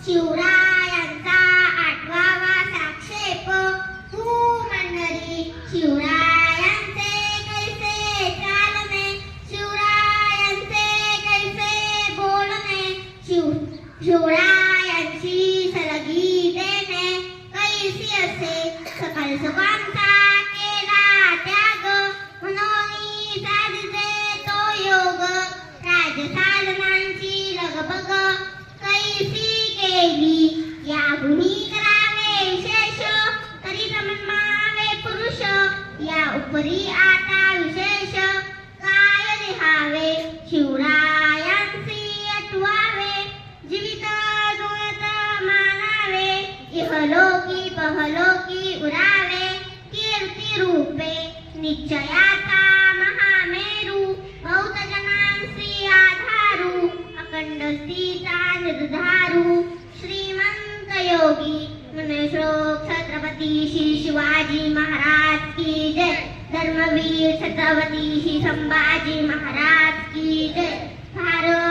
शिवरायांचा 8वा साक्षेप भूमंडळी शिवरायांचे कैसे चालणे शिवरायांचे कैसे बोलणे शिवरायांची सलगी देणे कैसी असे सकल सुखांचा केला त्याग म्हणून साधते तो योग राजसालनांची लगबग कैसी केली या गुणी करावे विशेष तरी समन्मावे पुरुष या उपरी आता विशेष काय लिहावे शिवरायांसी आठवावे जीवित जुळत मानावे इहलोकी पहलोकी उरावे कीर्ती रूपे निश्चयाचा महामेरू बहुत जनांसी आधारू अखंड स्थिता निर्धारू श्रीमंत योगी मनुष्योक छत्रपती श्री शिवाजी महाराज की जय धर्मवीर छत्रपती श्री संभाजी महाराज की जय भारत